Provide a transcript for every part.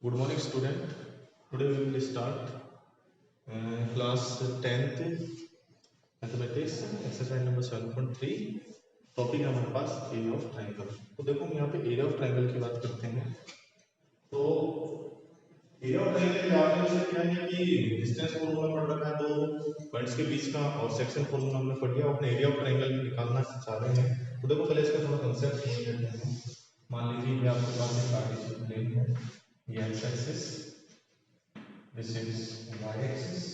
Good morning, student. Today we will start class 10th mathematics exercise number 7.3। Topic है हमारे पास area of triangle. तो देखो हम यहाँ पे एरिया ऑफ ट्रायंगल की बात करते हैं। तो एरिया ऑफ ट्रायंगल में आपने जैसे क्या है कि डिस्टेंस फॉर्मूला पढ़ रखा है दो पॉइंट्स के बीच का, और सेक्शन फॉर्मूला हमने पढ़ लिया। अपने एरिया ऑफ ट्रायंगल निकालना चाह रहे हैं तो देखो पहले इसका थोड़ा कंसेप्ट समझ लेते हैं। मान लीजिए कि आपके पास एक कार्टेशियन प्लेन है, ये x axis, this is y axis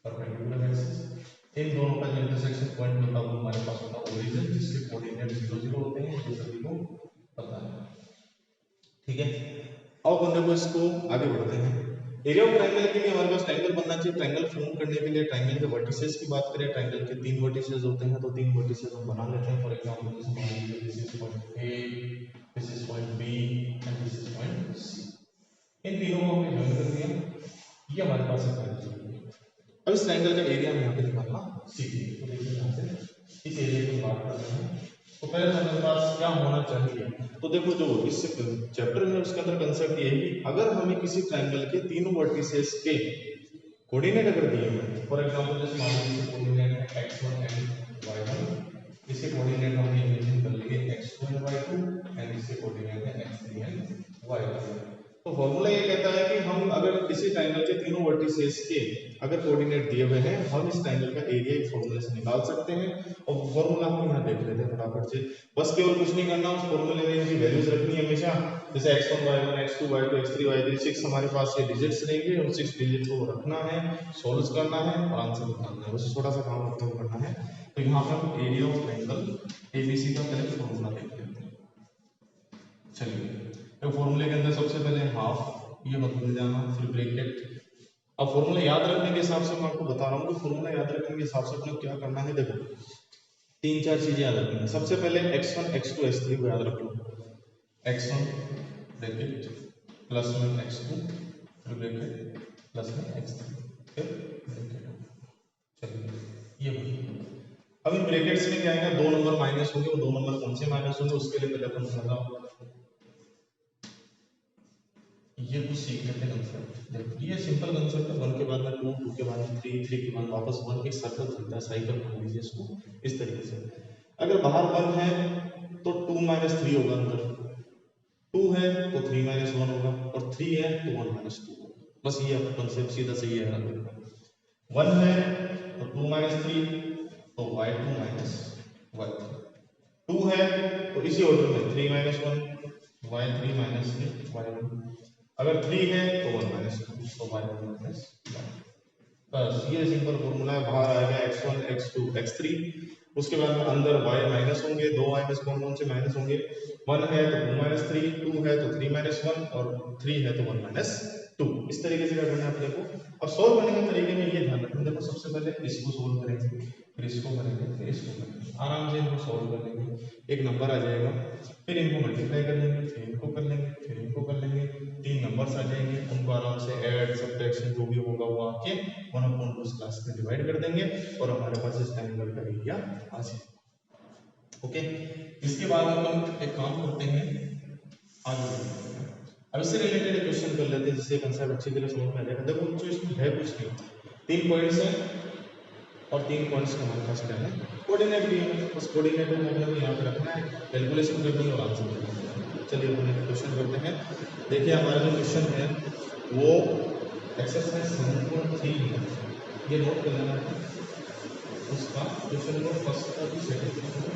perpendicular axis, इन दोनों का जो इंटरसेक्शन पॉइंट होता है वो हमारे पास होता है ओरिजिन, जिसके कोऑर्डिनेट 0 0 होते हैं, ये सभी को पता है। ठीक है, अब अपन देखो इसको आगे बढ़ते हैं। एरिया ऑफ ट्रायंगल के लिए हमारे पास ट्रायंगल बनना चाहिए। ट्रायंगल फॉर्म करने के लिए ट्रायंगल के वर्टिसेस की बात करें, ट्रायंगल के 3 वर्टिसेस होते हैं, तो 3 वर्टिसेस हम बना लेते हैं। फॉर एग्जांपल जैसे मान लीजिए this is point A, this is point B and this is point C. इन तीनों को हमने ज्वाइन कर दिया, ये हमारे पास एक ट्रायंगल है। अब इस ट्रायंगल का एरिया हम यहाँ पे निकालना सीखेंगे। तो देखिए यहाँ से इस एरिया की बात कर रहे हैं, तो पहले हमारे पास क्या होना चाहिए। तो देखो जो इस चैप्टर में उसके अंदर कंसेप्ट ये है कि अगर हमें किसी ट्रायंगल के तीनों वर्टिसेस के कोऑर्डिनेट अगर दिए हैं, फॉर एग्जांपल जैसे मान लीजिए कोऑर्डिनेट है x1 एंड y1, इसके कोऑर्डिनेट हमने इमेजिन कर लिए x2 एंड y2, एंड इसके कोऑर्डिनेट है x3 एंड y3। तो फॉर्मूला ये कहता है कि हम अगर किसी ट्रायंगल के तीनों वर्टिसेस के अगर कोऑर्डिनेट दिए हुए हैं, हम इस ट्रायंगल का एरिया एक फॉर्मूले से निकाल सकते हैं। और फॉर्मूला हम यहाँ देख लेते हैं फटाफट से। बस केवल कुछ नहीं करना, उस फॉर्मूले में इनकी वैल्यूज रखनी है हमेशा। जैसे x1 y1 x2 y2 x3 y3 6 हमारे पास ये डिजिट्स रहेंगे, और 6 डिजिट को रखना है, सोल्व करना है और आंसर निकालना है। बस थोड़ा सा काम अपने को करना है। तो यहाँ पे हम एरिया ऑफ ट्रायंगल एबीसी का पहले फॉर्मूला देख लेते हैं। चलिए, तो फॉर्मूले के अंदर सबसे पहले हाफ ये बदल जाना, फिर ब्रैकेट। अब फॉर्मूला याद रखने के हिसाब से मैं आपको बता रहा हूँ कि फॉर्मूला याद रखने के हिसाब से अपने क्या करना है। देखो 3 4 चीजें याद रखनी है। सबसे पहले x1 x2 x3 को याद रख लो। x1 ब्रैकेट प्लस में x2 फिर ब्रैकेट प्लस में x3 फिर ब्रैकेट। चलिए ये बढ़िया। अब इन ब्रैकेट्स में क्या आएगा, 2 नंबर माइनस होंगे। वो 2 नंबर कौन से माइनस होंगे उसके लिए पहले अपन लगाओ, ये कुछ सीख लेते हैं कंसेप्ट। देखो ये सिंपल कंसेप्ट है। 1 के बाद में 2, 2 के बाद में 3, 3 के बाद वापस 1, एक सर्कल चलता है, साइकिल मान लीजिए इसको इस तरीके से। अगर बाहर 1 है तो 2 - 3 होगा, अंदर 2 है तो 3 - 1 होगा, और 3 है तो 1 - 2 होगा। बस ये कंसेप्ट सीधा सही है। 1 है तो 2 - 3 तो y2 - y3, 2 है तो इसी ऑर्डर में 3 - 1 y3 - 3 y1, अगर 3 है तो 1 - 2 तो y1 - 1। बस ये सिंपल फॉर्मूला है। बाहर आएगा x1 x2 x3, उसके बाद में अंदर y माइनस होंगे, 2 माइनस कौन कौन से माइनस होंगे। 1 है तो 2 - 3, 2 है तो 3 - 1, और 3 है तो 1 - 2। इस तरीके से क्या करना है अपने को। अब सोल्व करने के तरीके में ये ध्यान रखना। देखो सबसे पहले इसको सोल्व करेंगे, फिर इसको करेंगे, फिर इसको करेंगे, आराम से इनको सोल्व कर लेंगे। एक नंबर आ जाएगा, फिर इनको मल्टीप्लाई कर लेंगे, फिर इनको कर लेंगे, फिर इनको कर लेंगे, 3 नंबर्स आ जाएंगे। उनको आराम से ऐड सब्ट्रैक्शन जो भी होगा वो आके 1/2 उस क्लास में डिवाइड कर देंगे, और हमारे पास इस ट्रायंगल का एरिया आ जाएगा। ओके, इसके बाद अपन एक काम करते हैं, आगे बढ़ते हैं। अब इससे रिलेटेड एक क्वेश्चन कर लेते हैं, जिससे कंसेप्ट अच्छी तरह समझ में आ जाएगा। देखो बच्चों इसमें है कुछ नहीं, 3 पॉइंट्स हैं, और 3 पॉइंट्स हमारे पास क्या है, कोऑर्डिनेट भी है। बस कोऑर्डिनेट को मतलब यहाँ पे रखना है, कैलकुलेशन करनी है और आंसर करना है। चलिए अपन एक क्वेश्चन करते हैं। देखिए हमारा जो क्वेश्चन है वो एक्सरसाइज 7.3 है, ये नोट कर लेना है। उसका क्वेश्चन नंबर फर्स्ट का भी सेकंड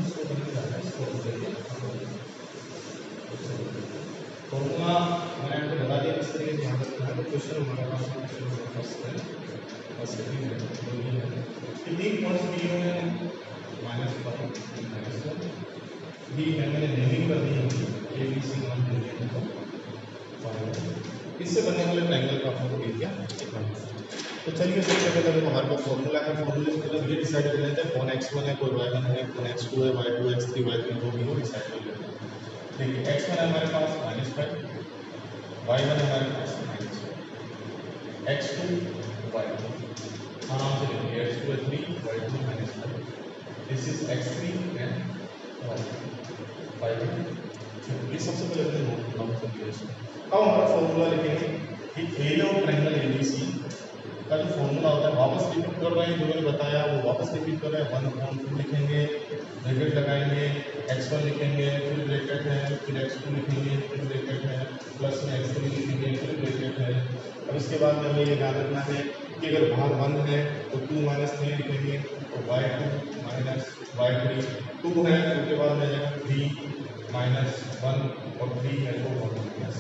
इसको करने जा रहा है, इसको देखिए फॉर्मूला मैंने आपको बता दिया किस तरीके से यहाँ रखना है। तो क्वेश्चन हमारे पास क्वेश्चन नंबर फर्स्ट है और सेकंड है, तो ये है कि 3 पॉइंट्स दिए हुए हैं -5 -1 भी है। मैंने नेमिंग कर दी है ए बी सी नाम दे दिया है, तो इससे बनने वाले ट्रायंगल का आपको एरिया निकालना है। तो चलिए सबसे पहले देखो हमारे पास फॉर्मूला है। फॉर्मूले से पहले ये डिसाइड कर लेते हैं कौन x1 है, कोई y1 है, कौन x2 है, y2 x3 y3 जो भी हो डिसाइड कर लेते हैं। देखिए x1 है हमारे पास -5, y1 है हमारे पास -1, x2 y2 आराम से लिखिए x2 है 3 y2 -5, this is x3 and y2 ये सबसे पहले हमने नोट कर लिया इसमें। अब हमारा फॉर्मूला लिखेंगे कि एरिया ऑफ ट्रायंगल एबीसी का जो फॉर्मूला होता है वापस रिपीट कर रहे हैं, जो मैंने बताया वो वापस रिपीट कर रहे हैं। 1/2 लिखेंगे, ब्रैकेट लगाएंगे, x1 लिखेंगे, फिर ब्रैकेट है, फिर x2 लिखेंगे, फिर ब्रैकेट है, प्लस में x3 लिखेंगे, फिर ब्रैकेट है। अब इसके बाद में हमें ये ध्यान रखना है कि अगर बाहर 1 है तो 2 - 3 लिखेंगे, तो y2 माइनस y3, 2 है तो उसके बाद में जाएगा 3 -1 और 3 है तो 1 माइनस।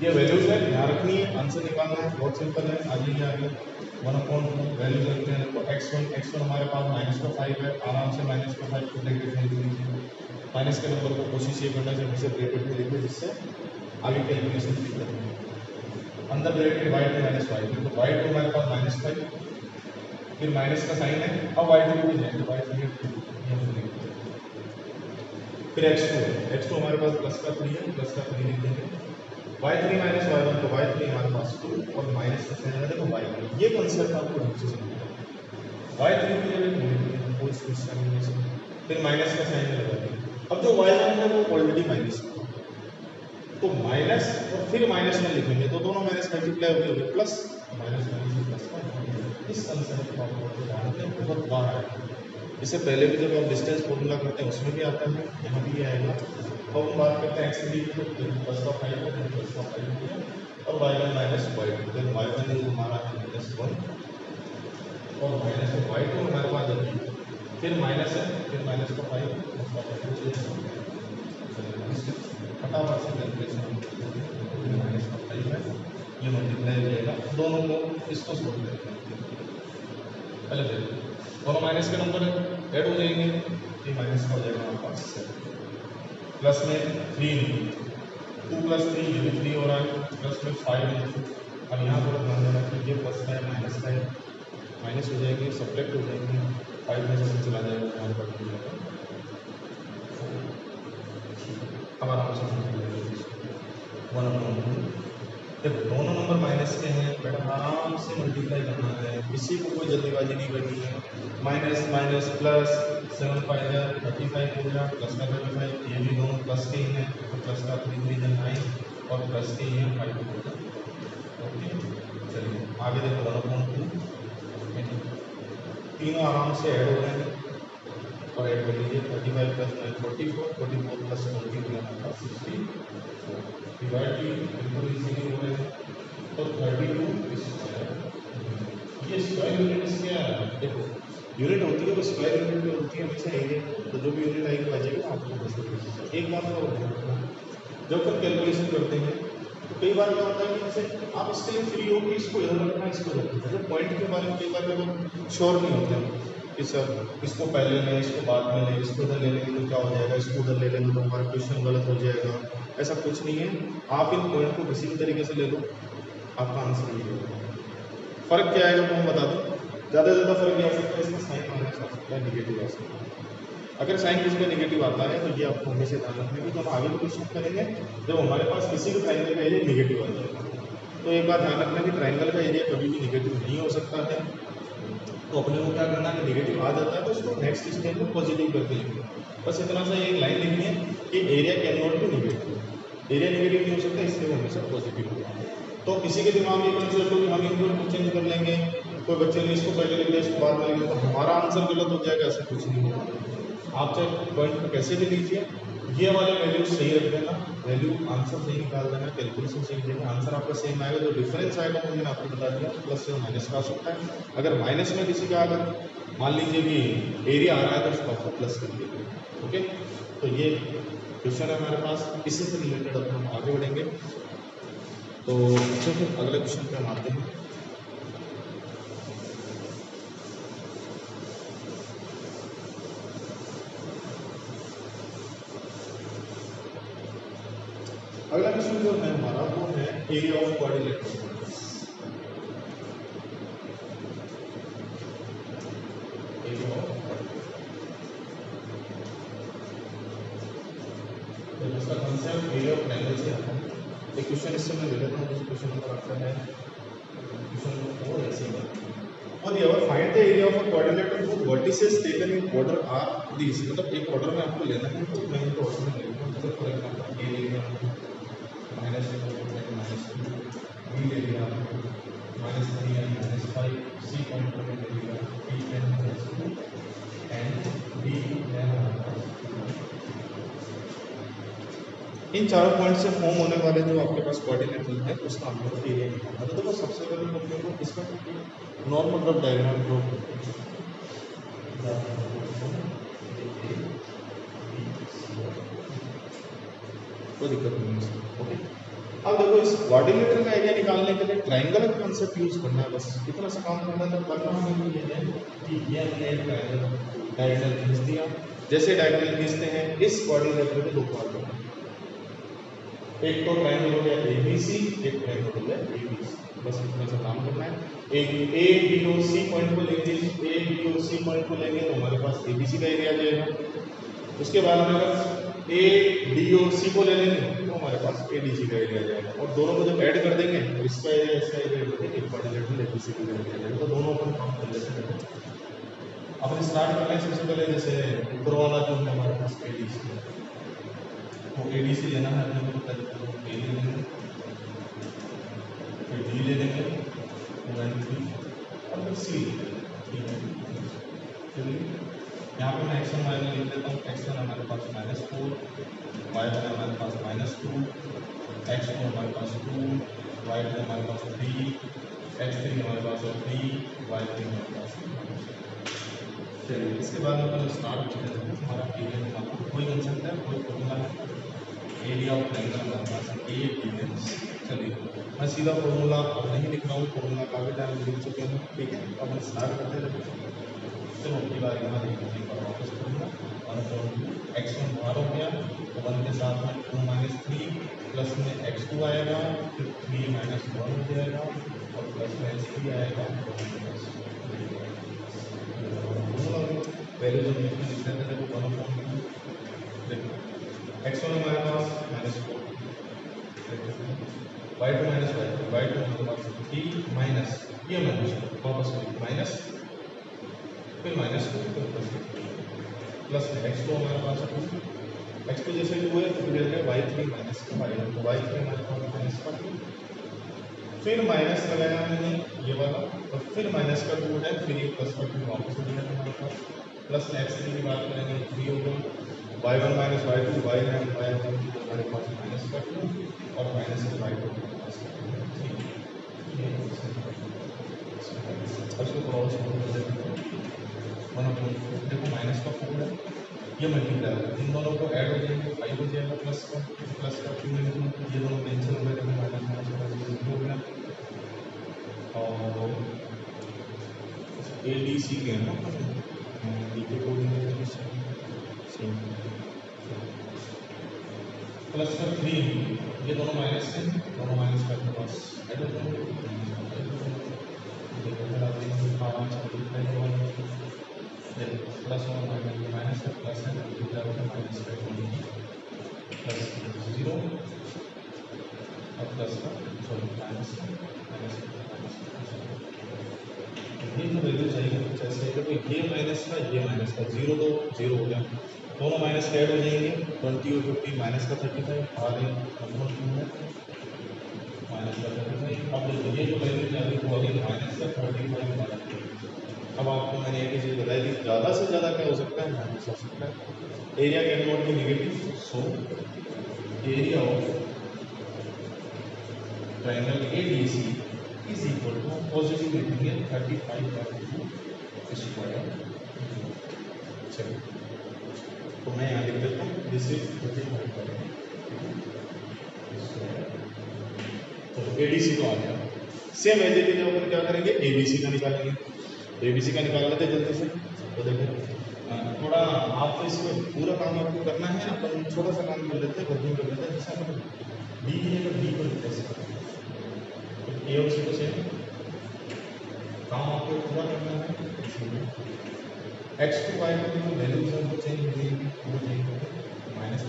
ये वैल्यूज है, ध्यान रखनी है, आंसर निकालना है, बहुत सिंपल है। आ जाइए आगे 1/2 वैल्यूज रखते हैं। तो x1 हमारे पास -5 है, आराम से -5 को ब्रैकेट में लिख लीजिए। माइनस के नंबर को कोशिश ये करना चाहिए हमेशा ब्रैकेट में लिखिए, जिससे आगे कैलकुलेशन ठीक करेंगे। अंदर ब्रैकेट y2 -5 है, तो y2 हमारे पास -5, फिर माइनस का साइन है। अब y3 पे जाएंगे, y3 फिर x2 हमारे पास प्लस का 3 है, प्लस का 3 लिख देंगे। y3 - y1 तो y3 हमारे पास 2 और माइनस का साइन है, देखो y1। ये कॉन्सेप्ट आपको ढंग से समझना है। y3 की जगह कोई समस्या नहीं है, फिर माइनस का साइन लगा देंगे। अब जो y1 है वो ऑलरेडी माइनस है, तो माइनस और फिर -1 लिखेंगे, तो दोनों माइनस मल्टीप्लाई हो गए, प्लस माइनस प्लस का। इस कंसेप्ट को आपको ध्यान रखना, बहुत बार आएगा। इससे पहले भी जब आप डिस्टेंस फॉर्मूला करते हैं उसमें भी आता है, यहाँ भी आएगा। अब हम बात करते हैं x3 की, तो प्लस का 5 है, प्लस का 5 है, और y1 - y2, then y1 is हमारा -1 और माइनस y2 हमारे पास है, फिर माइनस है, फिर माइनस का 5 फटाफट से कैलकुलेशन, माइनस का 5 है, ये मल्टीप्लाई हो जाएगा। दोनों को इसको सोल्व करते हैं, पहले देखो दोनों माइनस के नंबर ऐड हो जाएंगे, ये माइनस का हो जाएगा हमारे पास 7, प्लस में 3, 2 + 3 ये भी 3 हो रहा है, प्लस में 5। अब यहाँ पर ध्यान देना कि ये प्लस का है, माइनस का है, माइनस हो जाएंगे, सब्ट्रैक्ट हो जाएंगे, 5 में से चला जाएगा, यहाँ पर हो जाएगा। अब आराम से 1/2। देखो दोनों नंबर माइनस के हैं, बट आराम से मल्टीप्लाई करना है, किसी को कोई जल्दीबाजी नहीं करनी है। माइनस माइनस प्लस, 7 × 5 = 35 हो गया, प्लस का 35, ये भी दोनों प्लस के ही हैं, तो प्लस का 3 × 3 = 9 और प्लस के ही हैं 5 हो गया। ओके, चलिए आगे देखो 1/2, तीनों आराम से ऐड हो रहे हैं और ऐड कर लीजिए। 35 + 9 44, 44 + 20 हमारा 64, डिवाइड भी बिल्कुल इजीली हो रहे हैं, तो 32 स्क्वायर। ये स्क्वायर यूनिट क्या है, देखो यूनिट होती है वो स्क्वायर यूनिट में होती है हमेशा एरिया, तो जो भी यूनिट आएगी बचेगा आपको बस। एक बात और जब तक कैलकुलेशन करते हैं तो कई बार क्या होता है कि जैसे आप इसके लिए फ्री हो कि इसको इधर रखना, इसको रखना, जब पॉइंट के बारे में कई बार लोग श्योर नहीं होते हैं कि सर इसको पहले लें, इसको बाद में लें, इसको उधर ले लेंगे तो क्या हो जाएगा, इसको उधर ले लेंगे तो हमारा क्वेश्चन गलत हो जाएगा। ऐसा कुछ नहीं है, आप इन पॉइंट को किसी भी तरीके से ले लो, आपका आंसर ये होगा। फर्क क्या आएगा तो हम बता दूँ, ज़्यादा से ज़्यादा फर्क ये आ सकता है, इसका साइन माइनस आ सकता है, निगेटिव आ सकता है। अगर साइन किसी का निगेटिव आता है तो ये आपको हमेशा ध्यान रखना है कि जब आगे भी क्वेश्चन करेंगे, जब हमारे पास किसी भी ट्रायंगल का एरिया निगेटिव आ जाएगा, तो एक बात ध्यान रखना कि ट्रायंगल का एरिया कभी भी निगेटिव नहीं हो सकता है। तो अपने को क्या करना है, निगेटिव आ जाता है तो उसको नेक्स्ट स्टेप में पॉजिटिव करके लिखना। बस इतना सा एक लाइन लिखनी है कि area can not B negative, area negative नहीं हो सकता, इसलिए वो हमेशा पॉजिटिव होगा। तो किसी के दिमाग में कंसेप्ट हो कि हम इनको चेंज कर लेंगे, कोई बच्चे ने इसको पहले लिख लिया, इसको बाद में लिख लिया, तो हमारा आंसर गलत हो जाएगा, ऐसा कुछ नहीं होगा। आप चाहे पॉइंट को कैसे भी लीजिए, ये वाले वैल्यू सही रख देना, वैल्यू आंसर सही निकाल देना, कैलकुलेशन सही देना, आंसर आपका सेम आएगा। जो डिफरेंस आएगा वो मैंने आपको बता दिया, प्लस या माइनस का आ सकता है। अगर माइनस में किसी का अगर मान लीजिए कि एरिया आ रहा है तो उसको आपको प्लस कर दीजिए। ओके, तो ये क्वेश्चन है हमारे पास, इससे से रिलेटेड अब हम आगे बढ़ेंगे। तो अच्छा, फिर अगले क्वेश्चन पे हम आते हैं। अगला क्वेश्चन जो है हमारा वो है एरिया ऑफ क्वाड्रिलेटरल। इसका कंसेप्ट एरिया ऑफ ट्रायंगल से आता है। एक क्वेश्चन इससे मैं ले लेता हूँ, जैसे क्वेश्चन नंबर आपका है क्वेश्चन 4 ऐसे ही और ये find the area of a quadrilateral whose vertices taken in order are these, मतलब एक ऑर्डर में आपको लेना है, तो मैं इनको ऑर्डर में ले लूँगा। जैसे फॉर एग्जांपल ये ले लिया इन चारों पॉइंट से फॉर्म होने वाले जो आपके पास कोऑर्डिनेटर है उसका हम लोग एरिया निकालना है। तो देखो सबसे पहले हम लोग को इसका नॉर्मल रफ डायग्राम ड्रॉ करते हैं। कोई दिक्कत नहीं है, ओके। अब देखो इस कोऑर्डिनेटर का एरिया निकालने के लिए ट्रायंगल का कांसेप्ट यूज करना है, बस इतना सा काम करना है। तो करना हमें ये है कि ये हमने एक डायगोनल खींच दिया। जैसे डायगोनल खींचते हैं इस कोऑर्डिनेटर पे दो पार्ट होगा, एक तो ट्रायंगल हो गया ABC, एक ट्रायंगल हो गया ABC। बस इतना सा काम करना है। एक A B और C पॉइंट को लेंगे, A B और C पॉइंट को लेंगे तो हमारे पास ABC का एरिया आ जाएगा। उसके बाद में अगर A D और C को ले लेंगे तो हमारे पास ADC का एरिया आ जाएगा। और दोनों को जब ऐड कर देंगे तो इसका एरिया इसका एरिया एक कोऑर्डिनेटर ABC का एरिया आ जाएगा। तो दोनों अपन काम कर लेते हैं। अपन स्टार्ट कर लें सबसे पहले, जैसे ऊपर वाला जो है हमारे पास ADC है, तो ADC लेना है अपने को, पहले A ले लेंगे, फिर D ले लेंगे, 2 and 3, और फिर C ले लेंगे। चलिए यहाँ पे मैं x1 y1 लिख देता हूँ। x1 हमारे पास -4, y1 हमारे पास -2, x2 हमारे पास 2, y2 हमारे पास 3, x3 हमारे पास 3, y3 हमारे पास 3। चलिए इसके बाद में स्टार्ट करते हैं। हमारा एरिया निकालना कोई बन सकता है, कोई फॉर्मूला है। एरिया ऑफ ट्रायंगल हमारे पास है A B है। चलिए मैं सीधा फॉर्मूला अब नहीं लिख रहा हूँ, फॉर्मूला काफ़ी टाइम लिख चुके हैं, ठीक है। अब हम स्टार्ट करते हैं। चलो अगली बार यहाँ देखिए वापस करूँगा। x1 बाहर हो गया तो 1 के साथ में 2 - 3 प्लस में x2 आएगा, फिर 3 - 1 हो जाएगा और प्लस में x3 आएगा। पहले जो लिख रहे थे देखो 1/2 देखो x1 हमारे पास -4, y2 - y2, y2 हमारे पास 3 माइनस ये वापस माइनस, फिर -2 फिर प्लस में x2 हमारे पास 2, x2 जैसे 2 है तो फिर y3 माइनस का y1, तो y3 हमारे पास माइनस का 2, फिर माइनस लगाया हमने ये वाला, और फिर माइनस का 2 है, फिर ये प्लस का 2 वापस हो गया हमारे पास। प्लस में x3 की बात करेंगे 3 होगा, y1 - y2 y है, y1 हमारे पास माइनस का 2 और माइनस का y2 हमारे पास 1/4। देखो माइनस का 4 है, ये मल्टीप्लाई होगा, इन दोनों को ऐड हो जाएंगे 5 हो जाएगा, प्लस का 2 ये दोनों कैंसिल हो गए, तो माइनस माइनस हो गया। और ADC के ना प्लस का 3, ये दोनों माइनस है, दोनों माइनस का पास ऐड हो जाएंगे। प्लस और माइनस का प्लस है, माइनस का प्लस 0 और प्लस का सॉरी माइनस ये जो वैल्यू चाहिए जैसे तो ये माइनस का 0 तो 0 हो गया, दोनों माइनस ऐड हो जाएंगे 20 और 50 माइनस का 35 आ रहे माइनस का 35। अब देखिए ये जो वैल्यू जा रही है वो अभी माइनस का 45। अब आपको मैंने एक ही चीज़ बताई थी, ज़्यादा से ज़्यादा क्या हो सकता है, माइनस हो सकता है। Area can not be negative, so area of triangle ADC is equal to positive लिखेंगे 35/2 स्क्वायर। चलिए तो मैं यहाँ लिख देता हूँ दिस इज 35/2 तो ADC तो आ गया। सेम एज इट इज अपन क्या करेंगे, ABC का निकालेंगे। ABC का निकाल लेते जल्दी से। तो देखो थोड़ा आप तो इसमें पूरा काम आपको करना है, अपन छोटा सा काम कर लेते हैं, वर्किंग कर लेते हैं। जैसे अपन D है तो D को कैसे करेंगे, A और C को सेम काम आपको पूरा करना है। x2 y2 की जो वैल्यूज है वो चेंज हो जाएंगी, वो चेंज हो गए माइनस।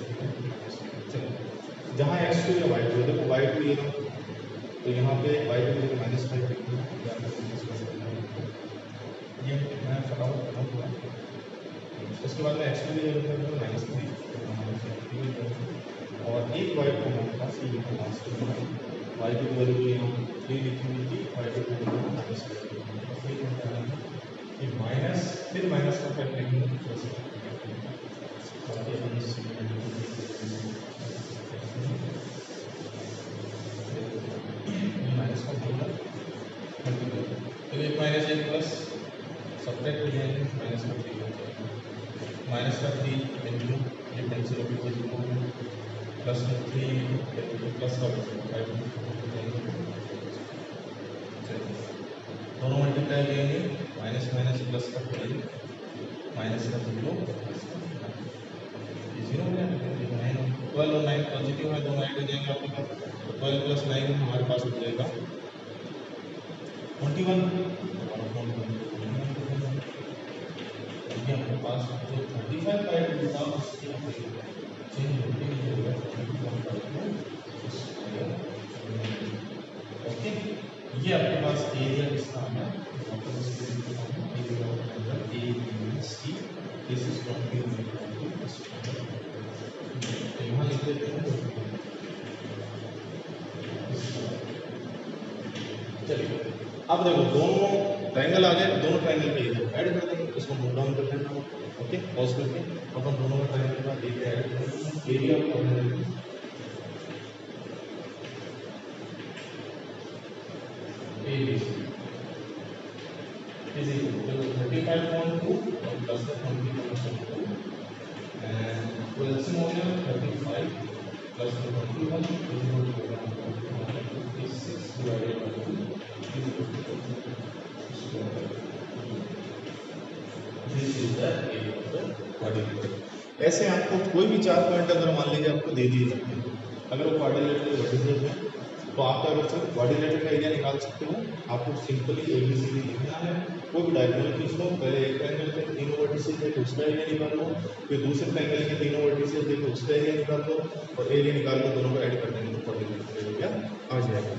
चलो जहाँ x2 या y2 है, देखो y2 ये तो यहाँ पे y2 को -5 लिखना ये मैं फटाफट कर रहा हूँ। उसके बाद में x2 भी -3 और एक y को हमारे पास ये लास्ट में y2 की वैल्यू यहाँ 3 लिखी थी, y2 की वैल्यू माइनस, फिर माइनस का फैक्ट लिखेंगे एक माइनस एक प्लस सब्ट्रैक्ट हो जाएंगे, माइनस का 3 हो जाएगा, माइनस का 3 इंटू ये कैंसिल होगी तो 0 में, प्लस में 3 इंटू प्लस का बचेगा 5 दोनों मल्टीप्लाई करेंगे, माइनस माइनस प्लस का करेंगे, माइनस का 0 0 हो जाएगा, 12 और 9 पॉजिटिव है, दोनों ऐड हो जाएंगे आपके पास, तो 12 प्लस 9 हमारे पास हो जाएगा 21, हमारे पास जो 35 बाई 2 था उसकी चेंज होकर ये होगा 21/2 ओके। ये आपके पास एरिया किसका है, area of triangle ABC, this is from Q to यहाँ लिख देते हैं। चलिए अब देखो दोनों ट्रायंगल आ गए, दोनों ट्रायंगल पे एरिया ऐड कर देंगे, इसको नोट डाउन कर लेना, ओके पॉज करके अपन दोनों का ट्रायंगल का एरिया ऐड कर देंगे, area of triangle ABC is equal to 35.2 plus the 21.2 and LCM हो गया 35 plus the 21 is equal to 56 divided by 2 is equal to this is the area of the quadrilateral। ऐसे आपको कोई भी 4 point अगर मान लीजिए आपको दे दिए जाते हैं, अगर वो क्वाड्रिलेटरल वर्टिसेस हैं तो आप क्या कर सकते हो, क्वाड्रिलेटरल का एरिया निकाल सकते हो। आपको सिंपली ABCD लिखना है, कोई भी डायगोनल खींच लो, पहले एक ट्रायंगल के तीनों वर्टिसेस देके उसका एरिया निकाल लो, फिर दूसरे ट्रायंगल के तीनों वर्टिसेस देके उसका एरिया निकाल लो, और एरिया निकाल के दोनों को ऐड कर देंगे तो क्वाड्रिलेटरल एरिया आ जाएगा।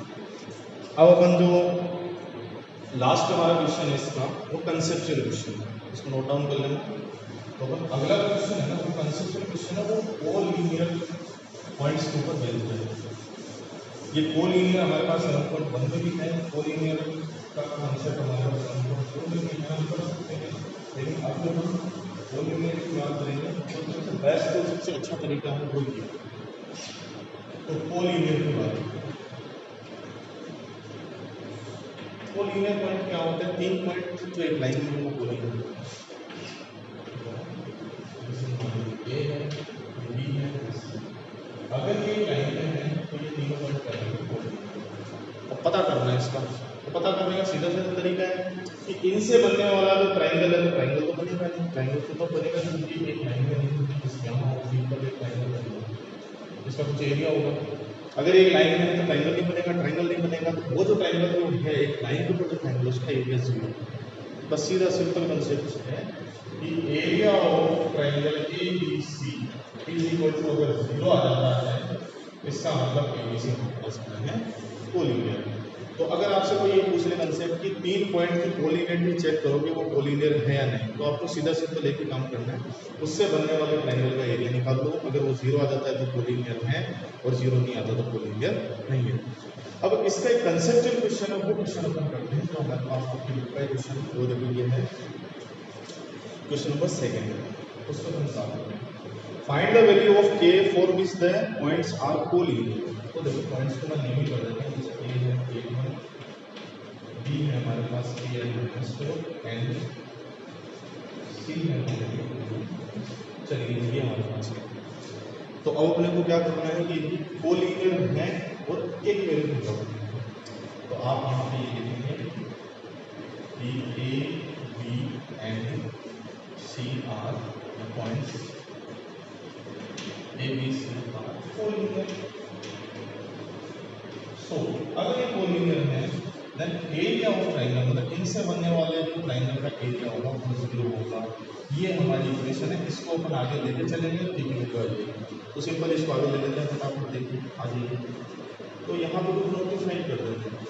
अब अपन जो लास्ट हमारा क्वेश्चन है इसका वो कंसेप्चुअल क्वेश्चन है, इसको नोट डाउन कर लेना। तो अपन अगला क्वेश्चन है ना वो कंसेप्चुअल क्वेश्चन है, वो कोलिनियर पॉइंट्स के ऊपर बेस्ड है। ये कोलिनियर हमारे पास 7.1 में भी है, कोलिनियर का कॉन्सेप्ट हमारे पास 7.2 में भी है, हम कर सकते हैं, लेकिन अब जब हम कोलिनियर की बात करेंगे तो सबसे बेस्ट और सबसे अच्छा तरीका है वो ये। तो कोलिनियर की बात, कोलिनियर पॉइंट क्या होता है, 3 पॉइंट जो एक लाइन में वो कोलिनियर ए है, बी है, अगर ये लाइन में है तो ये तीनों पॉइंट करेंगे। अब पता करना है इसका, तो पता करने का सीधा सीधा तरीका है कि इनसे बनने वाला जो ट्रायंगल है तो ट्रायंगल तो बनेगा नहीं, ट्रायंगल तो बनेगा नहीं क्योंकि एक लाइन में नहीं, यहाँ पर एक ट्रायंगल बनेगा, इसका कुछ एरिया होगा। अगर एक लाइन में तो ट्रायंगल नहीं बनेगा, ट्रायंगल नहीं बनेगा तो वो जो ट्रायंगल जो है एक लाइन के ऊपर जो ट्रायंगल उसका एरिया 0। बस सीधा सिंपल कंसेप्ट है कि area of triangle ABC is equal to, अगर 0 आ जाता है इसका मतलब ABC हमारे पास है कोलिनियर। तो अगर आपसे कोई ये पूछ ले कंसेप्ट कि 3 पॉइंट की कोलिनियरिटी चेक करोगे वो कोलिनियर है या नहीं, तो आपको सीधा सीधा लेके काम करना है, उससे बनने वाले ट्रायंगल का एरिया निकाल दो, अगर वो 0 आ जाता है तो कोलिनियर है और 0 नहीं आता तो कोलिनियर नहीं है। अब इसका एक कंसेप्चुअल क्वेश्चन है, वो क्वेश्चन अपन करते हैं जो हमारे पास आपकी बुक का क्वेश्चन वो देखो ये है क्वेश्चन नंबर 2, उसको हम साथ में find the value of k for which the points are collinear. तो देखो पॉइंट्स को मैं नेम कर देता हूं, जैसे a है a1, b है हमारे पास a -4 एंड c है हमारे पास, चलिए ये हमारे पास है। तो अब अपने को क्या करना है कि कोलिनियर है और एक वैल्यू निकालना है। तो आप यहाँ पे ये लिखेंगे कि a b and c are points ABC are collinear. So अगर ये कोलिनियर है देन एरिया ऑफ ट्रायंगल मतलब इनसे बनने वाले जो ट्रायंगल का एरिया होगा वो 0 होगा। ये हमारी इक्वेशन है, इसको अपन आगे लेके चलेंगे, ठीक है तो तो सिंपल इसको आगे ले लेते हैं, फटाफट देखिए आ जाइए। तो यहाँ पे कुछ नोटिफाई कर देते हैं,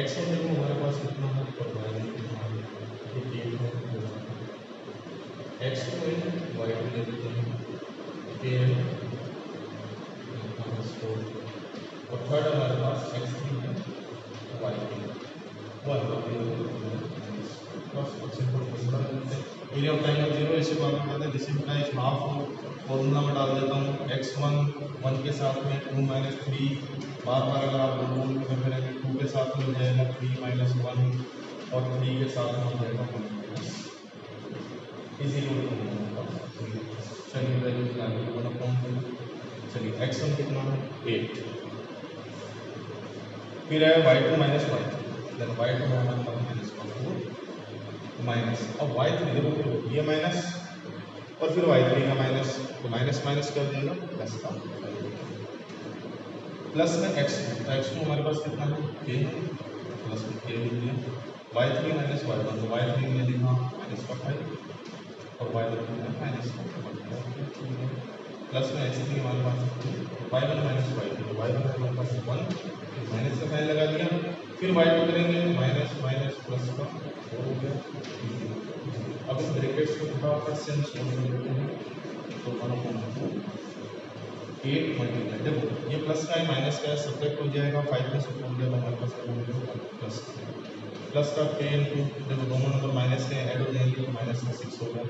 एक्स और देखो हमारे पास कितना है, एक्स को वाई को ले लेते हैं और थर्ड हमारे पास x3 है y3 एरिया ऑफ ट्रायंगल 0 इसे बात करते हैं, दिस इम्प्लाइज हाफ फॉर्मूला में डाल देता हूँ x1 1 के साथ में 2 माइनस 3, बार बार अगर आप बोल करेंगे 2 के साथ में हो जाएगा 3 माइनस 1 और 3 के साथ में हो जाएगा 1 माइनस इसी को चलिए वैल्यू निकालिए 1/2। चलिए x1 कितना है 8, फिर है y2 minus y3, then y2 minus minus, अब y3 देखो ये माइनस और फिर y3 का माइनस, तो माइनस माइनस कर देगा प्लस का, प्लस में x2, तो x2 हमारे पास कितना है k है, प्लस में k लिख दिया, y3 माइनस y1, तो y3 में लिखा माइनस का 5 और y1 में माइनस का 1, प्लस में x3 हमारे पास y1 माइनस y2, तो y1 हमारे पास 1, माइनस का साइन लगा दिया, फिर y2 करेंगे माइनस माइनस प्लस का 4 हो गया। अब इस ब्रैकेट्स को फटाफट से हम सॉल्व कर लेते हैं, तो 1/8 मल्टीप्लाई, देखो ये प्लस का है माइनस का है सब्ट्रैक्ट हो जाएगा, 5 में से 4 गया तो हमारे पास प्लस का k इंटू, देखो दोनों नंबर माइनस के ऐड हो जाएंगे तो माइनस का 6 होगा,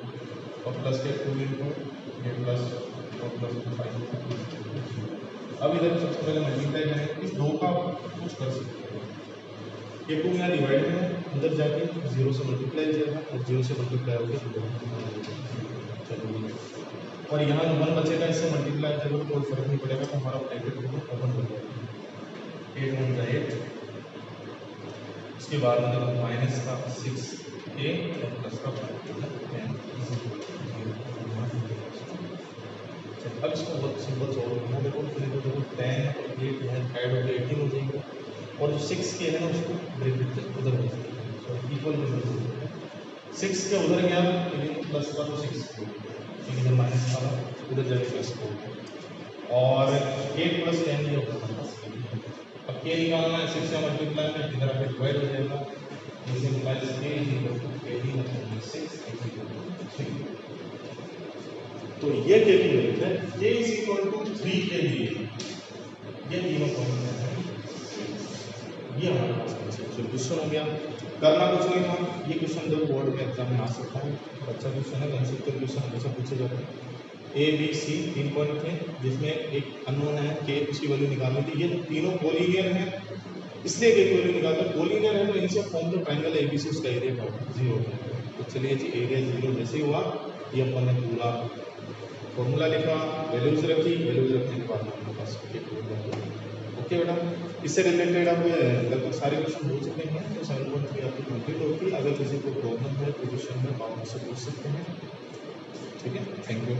और प्लस के 2 इंटू ये प्लस और प्लस 5। अब इधर सबसे पहले मल्टीप्लाई करें, इस दो का कुछ कर सकते हैं, ये 2 यहाँ डिवाइड में अंदर जाके 0 से मल्टीप्लाई हो जाएगा और 0 से मल्टीप्लाई होकर चलो, और यहाँ 1 बचेगा, इससे मल्टीप्लाई करेंगे तो कोई फर्क नहीं पड़ेगा, तो हमारा ब्रैकेट ओपन हो जाएगा 8 1 8, उसके बाद में देखो माइनस का 6a और प्लस का 5 10। अब इसको बहुत सिंपल सॉल्व करना, देखो 10 और 8 यहाँ ऐड हो गया 18 हो जाएगा, और जो 6 के है ना उसको ब्रैकेट उधर हो जाएगा, इक्वल में 6 के उधर गया लेकिन प्लस का तो 6 इधर माइनस का उधर जाके प्लस को, और 8 प्लस 10 ये होगा, अब के निकालना है 6 से मल्टीप्लाई में इधर आके डिवाइड हो जाएगा, इसे माइनस के इक्वल टू 6 तो ये के की वैल्यू है k इज इक्वल टू 3 के लिए, ये तीनों पॉइंट है, ये हमारे पास क्वेश्चन हो गया। करना कुछ नहीं था, ये क्वेश्चन जब बोर्ड में एग्जाम में आ सकता है, अच्छा क्वेश्चन है, कंसेप्चुअल क्वेश्चन हमेशा पूछे जाते हैं। ए बी सी 3 पॉइंट थे जिसमें एक अननोन है के, उसकी वैल्यू निकालनी थी, ये तीनों कोलिनियर हैं इसलिए के की वैल्यू निकालते हैं, कोलिनियर है तो इनसे फॉर्म जो ट्रायंगल एबीसी उसका एरिया का होगा 0 होगा, तो चलिए जी एरिया 0 जैसे ही हुआ ये अपन ने पूरा फॉर्मूला लिखा, वैल्यूज रखी, वैल्यूज रखने के बाद हमारे पास ओके बेटा, इससे रिलेटेड अब लगभग सारे क्वेश्चन हो चुके हैं, तो 7.3 आपकी कंप्लीट होती है, अगर किसी को प्रॉब्लम है तो क्वेश्चन में आप मुझसे पूछ सकते हैं, ठीक है, थैंक यू।